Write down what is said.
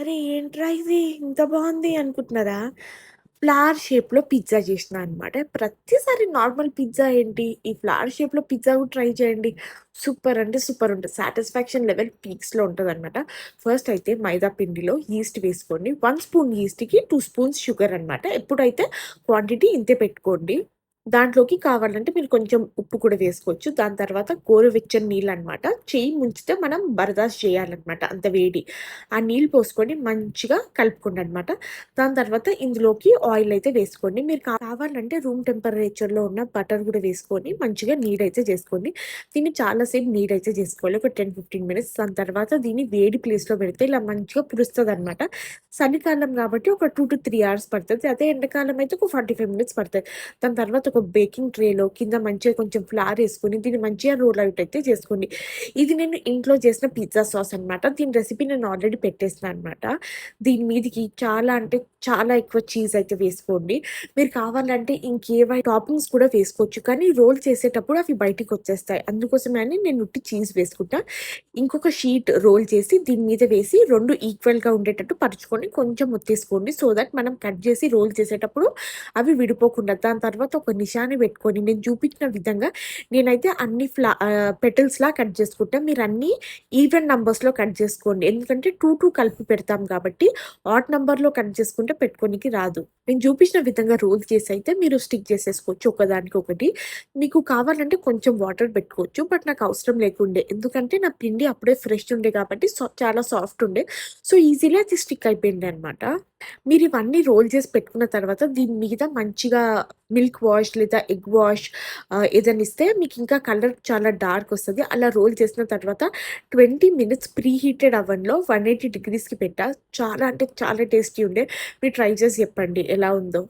అరే! ఏంట్రా ఇది ఇంత బావుంది అనుకుంటున్నారా? ఫ్లవర్ షేప్‌లో పిజ్జా చేసినా అనమాట. ప్రతిసారి నార్మల్ పిజ్జా ఏంటి, ఈ ఫ్లవర్ షేప్‌లో పిజ్జా కూడా ట్రై చేయండి. సూపర్ అంటే సూపర్ ఉంటది. సాటిస్ఫాక్షన్ లెవెల్ పీక్స్‌లో ఉంటదనమాట. ఫస్ట్ అయితే మైదా పిండిలో ఈస్ట్ వేసుకోండి. 1 స్పూన్ ఈస్ట్‌కి 2 స్పూన్స్ షుగర్ అనమాట. ఎప్పుడైతే క్వాంటిటీ ఇంతే పెట్టుకోండి. దాంట్లోకి కావాలంటే మీరు కొంచెం ఉప్పు కూడా వేసుకోవచ్చు. దాని తర్వాత గోరువెచ్చని నీళ్ళనమాట. చెయ్యి ముంచితే మనం బర్దాష్ చేయాలనమాట అంత వేడి. ఆ నీళ్ళు పోసుకొని మంచిగా కలుపుకోండనమాట. దాని తర్వాత ఇందులోకి ఆయిల్ అయితే వేసుకోండి. మీరు కావాలంటే రూమ్ టెంపరేచర్‌లో ఉన్న బటర్ గూడా వేసుకొని మంచిగా నీడైతే చేసుకోండి. దీన్ని చాలా సేపు నీడైతే చేసుకోవాలి. ఒక 10, 15 మినిట్స్. దాని తర్వాత దీన్ని వేడి ప్లేస్‌లో పెడితే ఇలా మంచిగా పులుస్తదనమాట. చలికాలం కాబట్టి ఒక 2-3 అవర్స్ పడతది. అదే ఎండాకాలం అయితే ఒక 45 మినిట్స్ పడతది. దాని తర్వాత ఒక బేకింగ్ ట్రేలో కింద మంచిగా కొంచెం ఫ్లవర్ ఏసుకొని దీన్ని మంచిగా రోల్ అవుట్ అయితే చేసుకోండి. ఇది నేను ఇంట్లో చేసిన పిజ్జా సాస్ అనమాట. దీని రెసిపీ నేను ఆల్రెడీ పెట్టేసినా అనమాట. దీని మీదకి చాలా అంటే చాలా ఎక్కువ చీజ్ అయితే వేసుకోండి. మీరు కావాలంటే ఇంకేవైనా టాపింగ్స్ కూడా వేసుకోవచ్చు. కానీ రోల్ చేసేటప్పుడు అవి బయటికొచ్చేస్తాయి. అందుకోసమే అని నేను ఉట్టి చీజ్ వేసుకుంటా. ఇంకొక షీట్ రోల్ చేసి దీని మీద వేసి 2 ఈక్వల్‌గా ఉండేటట్టు పరుచుకొని కొంచెం ఒత్తేసుకోండి. సో దట్ మనం కట్ చేసి రోల్ చేసేటప్పుడు అవి విడిపోకుండా. దాని తర్వాత ఒక నిశాని పెట్టుకొని నేను చూపించిన విధంగా నేనైతే అన్ని పెటల్స్‌లా కట్ చేసుకుంటా. మీరన్నీ ఈవెన్ నంబర్స్‌లో కట్ చేసుకోండి. ఎందుకంటే 2 కలిపి పెడతాం కాబట్టి ఆడ్ నంబర్‌లో కట్ చేసుకుంటే పెట్టుకోనికి రాదు. నేను చూపించిన విధంగా రోల్ చేసైతే మీరు స్టిక్ చేసేసుకోవచ్చు ఒకదానికొకటి. మీకు కావాలంటే కొంచెం వాటర్ పెట్టుకోవచ్చు. బట్ నాకు అవసరం లేకుండే. ఎందుకంటే నా పిండి అప్పుడే ఫ్రెష్ ఉండే కాబట్టి చాలా సాఫ్ట్ ఉండే. సో, ఈజీలీ అది స్టిక్ అయిపోయిండే అనమాట. మీరివన్నీ రోల్ చేసి పెట్టుకున్న తర్వాత దీని మీద మంచిగా మిల్క్ వాష్ లేదా ఎగ్ వాష్ ఏదైనా ఇస్తే మీకింకా కలర్ చాలా డార్క్ ఒస్తది. అలా రోల్ చేసిన తర్వాత 20 మినిట్స్ ప్రీ హీటెడ్ అవెన్‌లో 180 డిగ్రీస్‌కి పెట్టా. చాలా అంటే చాలా టేస్టీ ఉండే. మీరు ట్రై చేసి చెప్పండి ఎలా ఉందో?